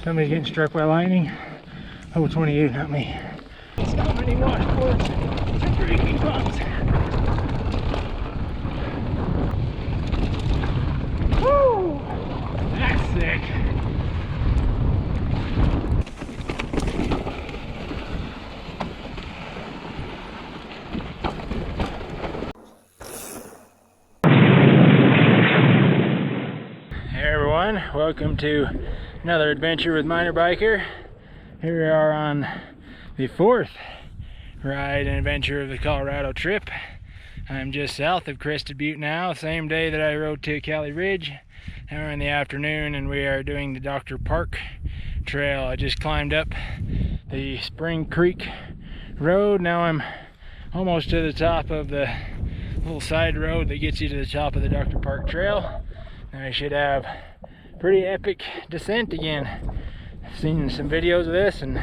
Somebody's getting struck by lightning. Oh, 28, not me. So many washboards and breaking bumps. Woo! That's sick. Hey everyone, welcome to another adventure with MinerBiker. Here we are on the fourth ride and adventure of the Colorado trip. I'm just south of Crested Butte now, same day that I rode to Cali Ridge. Now we're in the afternoon and we are doing the Dr. Park Trail. I just climbed up the Spring Creek Road. Now I'm almost to the top of the little side road that gets you to the top of the Dr. Park Trail. And I should have pretty epic descent again. Seen some videos of this and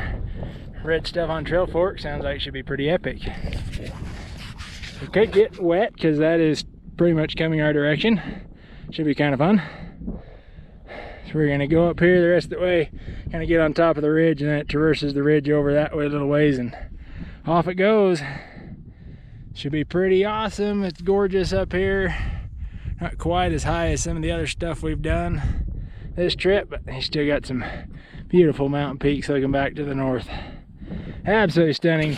read stuff on Trail Fork. Sounds like it should be pretty epic. We could get wet because that is pretty much coming our direction. Should be kind of fun. So we're gonna go up here the rest of the way, kind of get on top of the ridge, and then it traverses the ridge over that way a little ways and off it goes. Should be pretty awesome. It's gorgeous up here. Not quite as high as some of the other stuff we've done this trip, but you still got some beautiful mountain peaks looking back to the north. Absolutely stunning.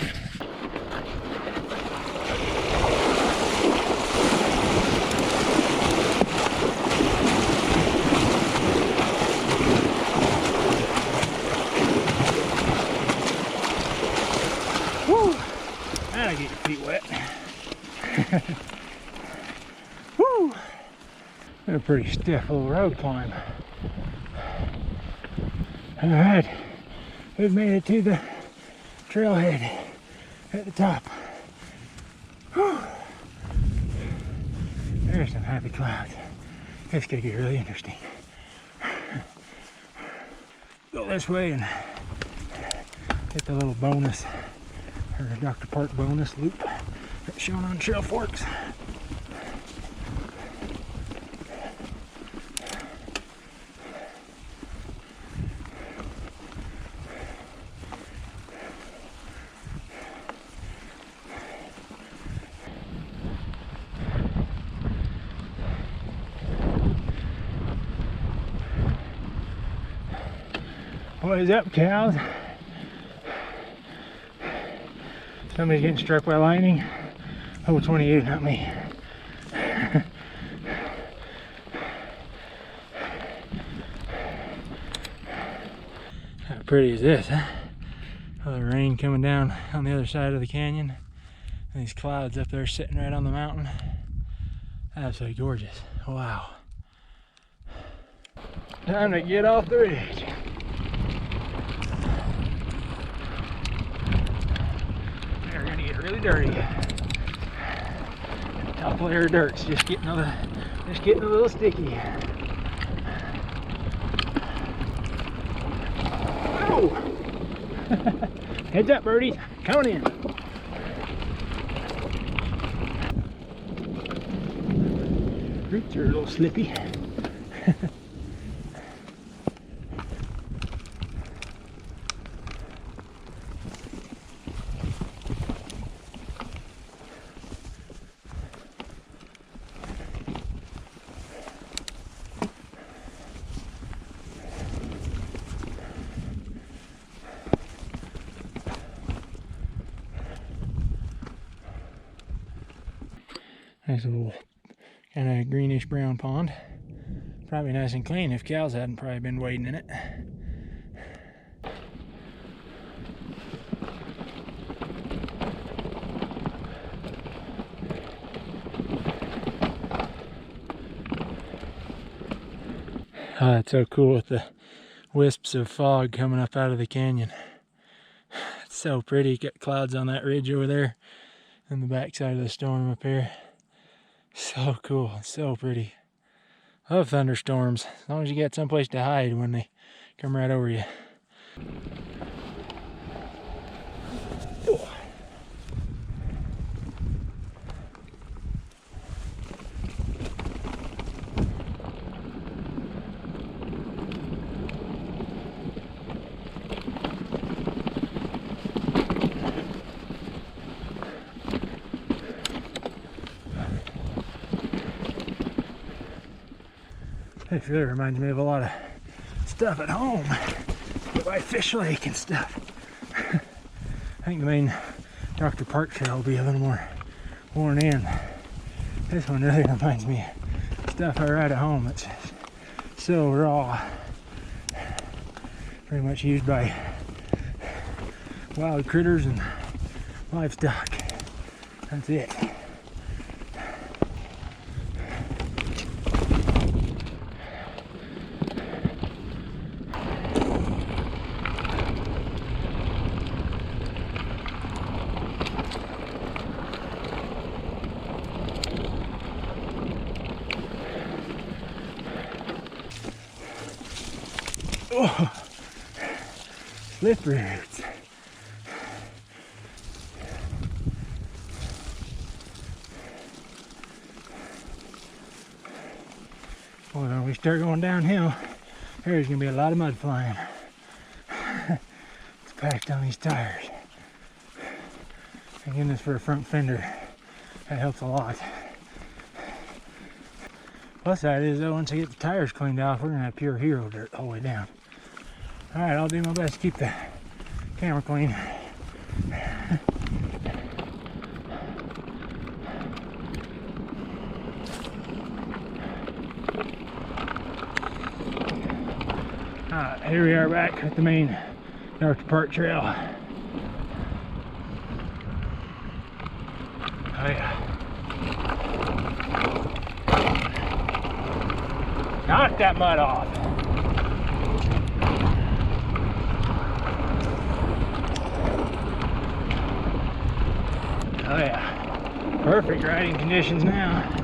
Woo! That'll get your feet wet. Woo! Been a pretty stiff little road climb. Alright, we've made it to the trailhead at the top. Whew. There's some happy clouds. It's gonna get really interesting. Go this way and hit the little bonus, or Dr. Park bonus loop that's shown on Trail Forks. What is up, cows? Somebody's getting struck by lightning. Oh, 28, not me. How pretty is this, huh? All the rain coming down on the other side of the canyon. And these clouds up there sitting right on the mountain. Absolutely gorgeous. Wow. Time to get off the ridge. They're gonna get really dirty. Top layer of dirt's just getting a little sticky. Oh! Heads up, birdies, coming in. Roots are a little slippy. Nice little kind of greenish brown pond. Probably nice and clean if cows hadn't probably been wading in it. Oh, it's so cool with the wisps of fog coming up out of the canyon. It's so pretty. Got clouds on that ridge over there and the backside of the storm up here. So cool, so pretty. I love thunderstorms, as long as you got someplace to hide when they come right over you. Oh. It really reminds me of a lot of stuff at home by Fish Lake and stuff. I think the main Dr. Park trail will be a little more worn in. This one really reminds me of stuff I ride at home. It's so raw. Pretty much used by wild critters and livestock. That's it. Oh, slippery roots. Boy, when we start going downhill, there's gonna be a lot of mud flying. It's packed on these tires. Thank goodness for a front fender. That helps a lot. Plus side is though, once I get the tires cleaned off, we're gonna have pure hero dirt all the way down. Alright, I'll do my best to keep the camera clean. Alright, here we are back at the main Dr. Park trail. Oh yeah. Knock that mud off. Oh yeah, perfect riding conditions now.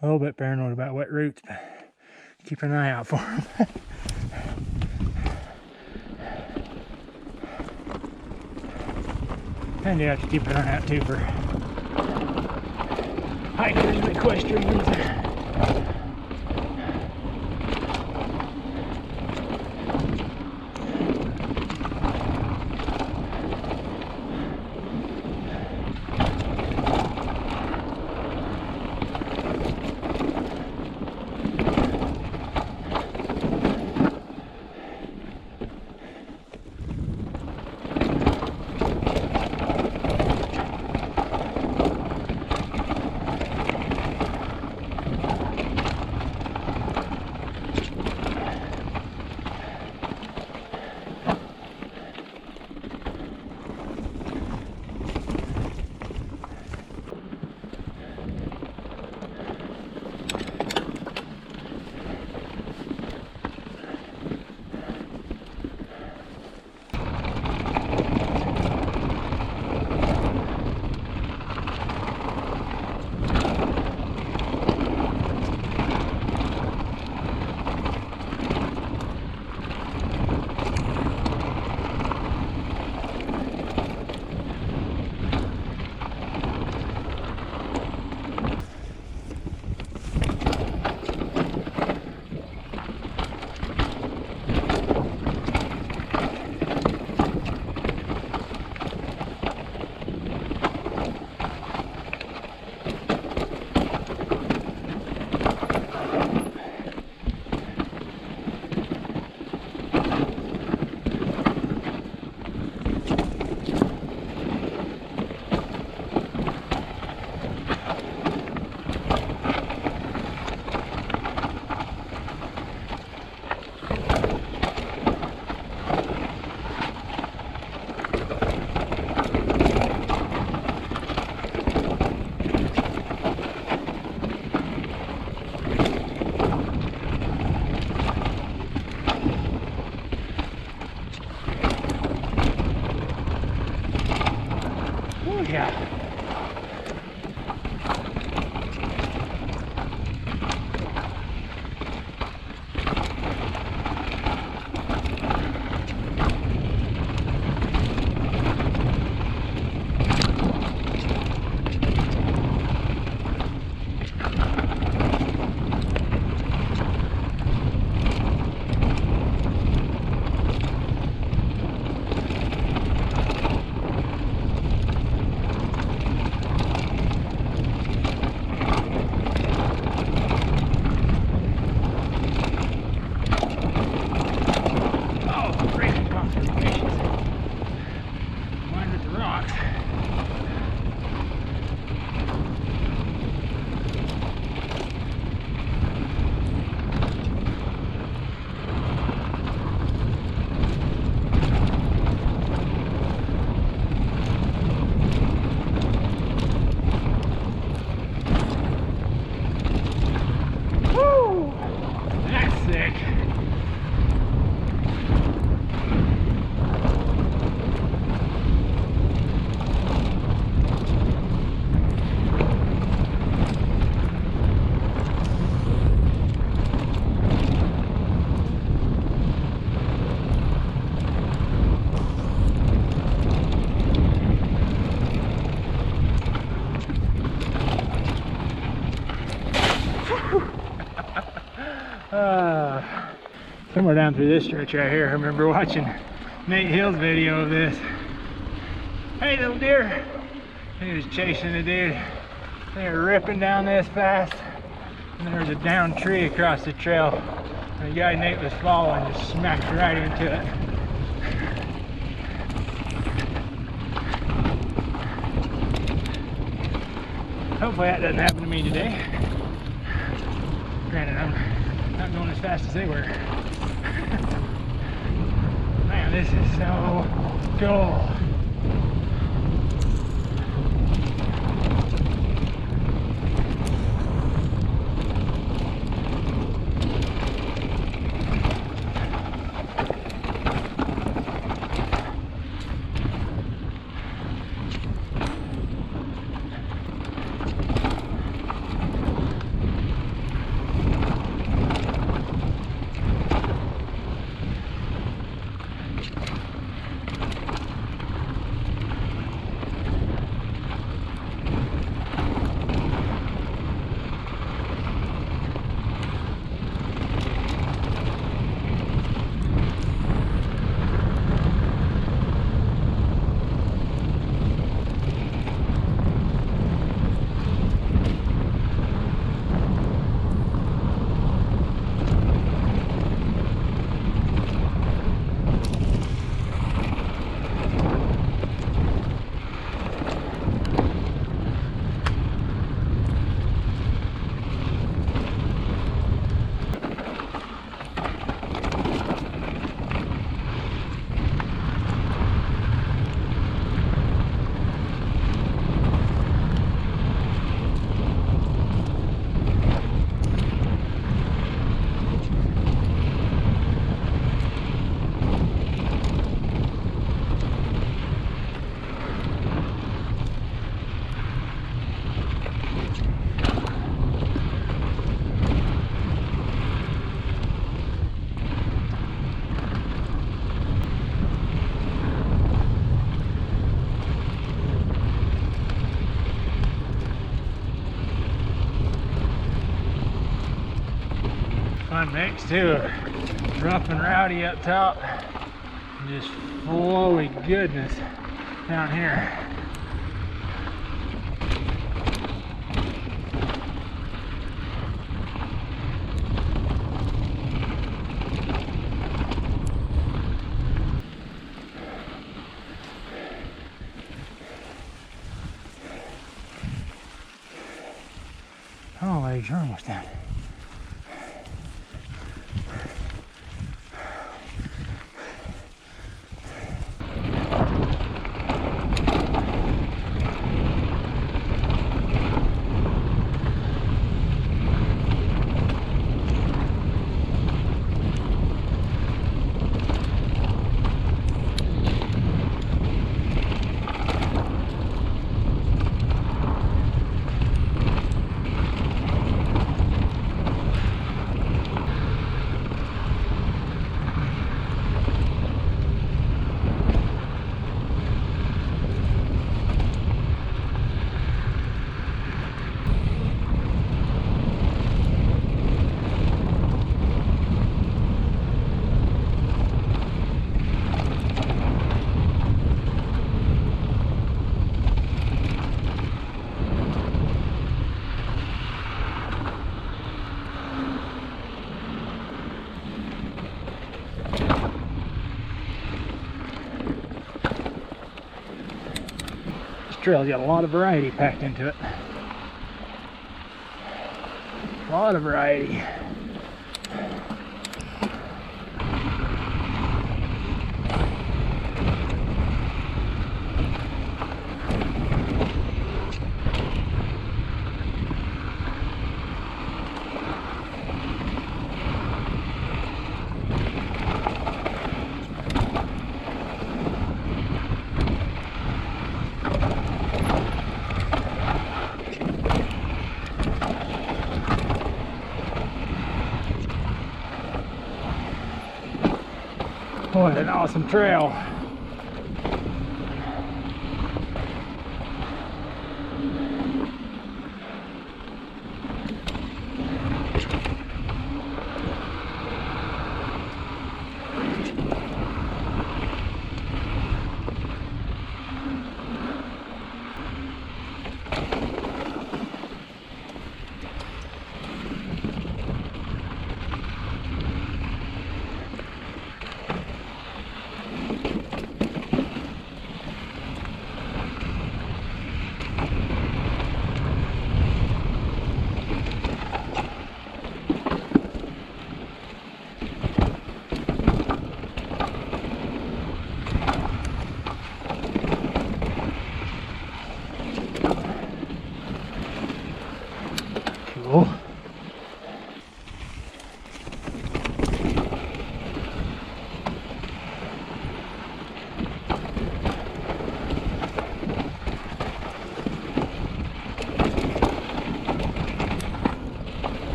A little bit paranoid about wet roots, but keep an eye out for them. And you have to keep an eye out too for hikers and equestrians. Somewhere down through this stretch right here, I remember watching Nate Hill's video of this. Hey little deer! He was chasing a dude. They were ripping down this fast, and there was a downed tree across the trail. And the guy Nate was following just smacked right into it. Hopefully that doesn't happen to me today. Granted, I'm not going as fast as they were. Man, this is so cool. Fun mix too, rough and rowdy up top, and just flowy goodness down here. Oh, legs are almost down. Trail's got a lot of variety packed into it. A lot of variety. What an awesome trail. go.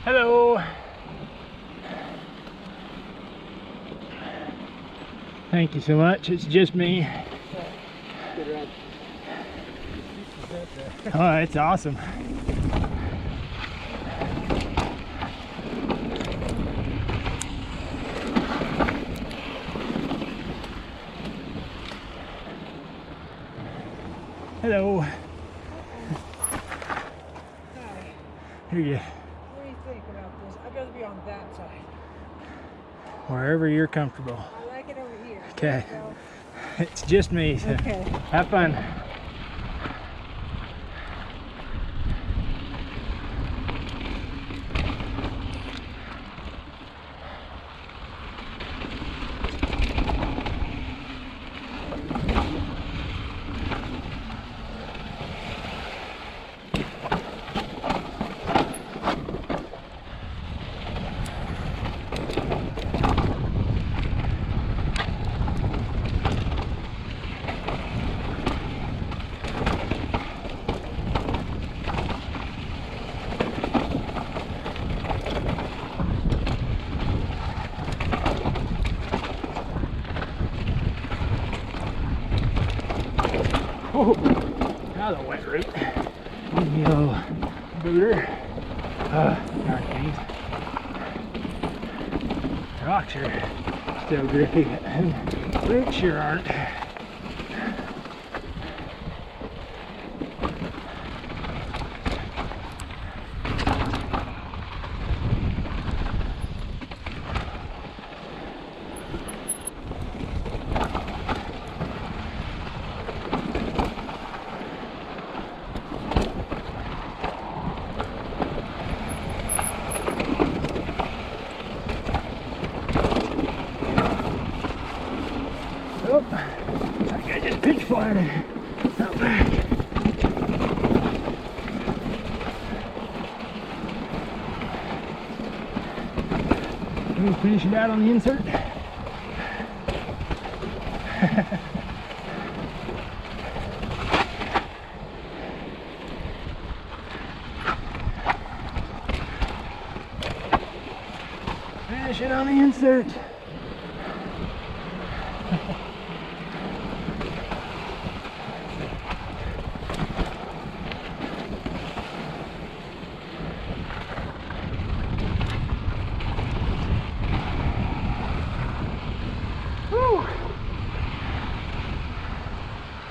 Hello. Thank you so much. It's just me. Good ride. Oh, it's awesome. Hello. Hi. Here you. What do you think about this? I'd rather be on that side. Wherever you're comfortable. I like it over here. Okay. So, It's just me. So okay. have fun. Oh, now the wet route. Yo, booter. Darn things. Rocks are still grippy, and roots sure aren't. Oh, looks like I just pitch flatted out back. Let me finish it out on the insert. Finish it on the insert.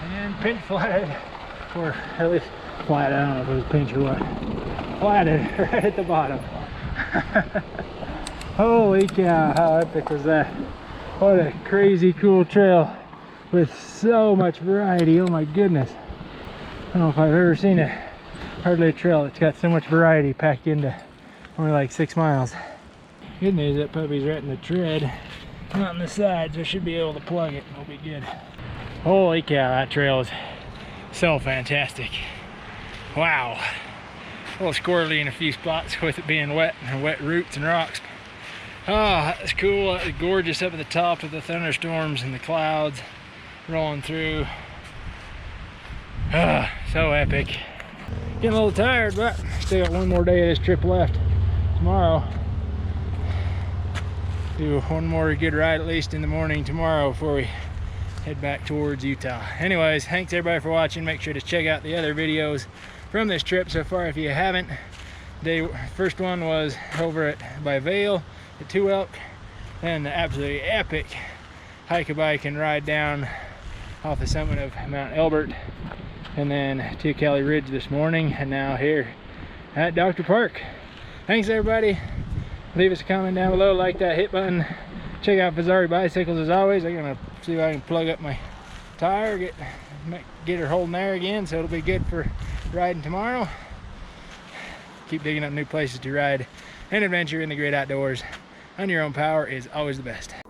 And pinch flatted, or at least flat, I don't know if it was pinch or what. Flatted right at the bottom. Holy cow, how epic was that? What a crazy cool trail with so much variety, oh my goodness. I don't know if I've ever seen hardly a trail that's got so much variety packed into only like 6 miles. Good news, that puppy's right in the tread, not on the side, so I should be able to plug it and it'll be good. Holy cow, that trail is so fantastic. Wow. A little squirrely in a few spots with it being wet and wet roots and rocks. Oh, that's cool. That was gorgeous up at the top of the thunderstorms and the clouds rolling through. Ah, so epic. Getting a little tired, but still got one more day of this trip left. Tomorrow, do one more good ride at least in the morning tomorrow before we head back towards Utah. Anyways, thanks everybody for watching. Make sure to check out the other videos from this trip so far if you haven't. The first one was over by Vail at Two Elk, and the absolutely epic hike a bike and ride down off the summit of Mount Elbert, and then to Kelly Ridge this morning, and now here at Dr. Park. Thanks everybody. Leave us a comment down below, like that hit button. Check out Fezzari bicycles as always. I'm gonna see if I can plug up my tire, get Might get her holding there again, so it'll be good for riding tomorrow. Keep digging up new places to ride and adventure in the great outdoors on your own power is always the best.